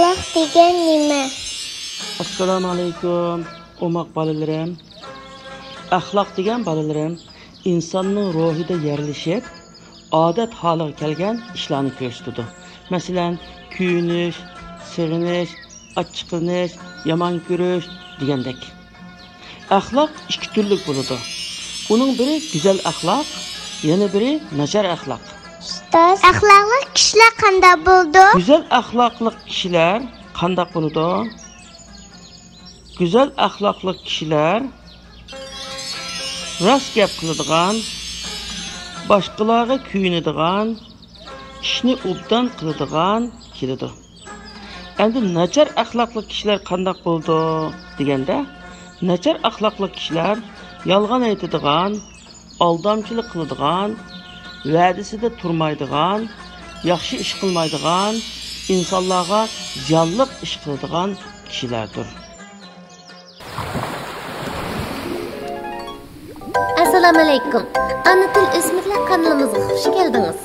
Axloq degan nima? Assalomu alaykum, o'moq bolalarim. Axloq degan bolalarim insonning ruhida yerlashib, odat holiga kelgan ishlarni ko'rsatadi. Masalan, kuyinish, sig'inish, achchiqlanish, yomon ko'rish degandek. Axloq ikki turli bo'ladi. Uning biri go'zal axloq, yana biri nachar axloq. Ustoz, axloqli kishilar qanday bo'ldi? Güzel axloqli kishilar qanday bo'ladi? Güzel axloqli kishilar rost gap qiladigan, boshqalarga kuyinadigan, ishni obdan qiladigan keladi. Endi nachar axloqli kishilar qanday bo'ldi deganda, nachar axloqli kishilar yolg'on aytadigan, aldamchilik qiladigan, va'dasida turmaydigan, yaxshi ish qilmaydigan, insonlarga ziyonli ish qiladigan kishilardir. Assalomu alaykum. Ana til o'smirlar kanalimizga xush keldingiz.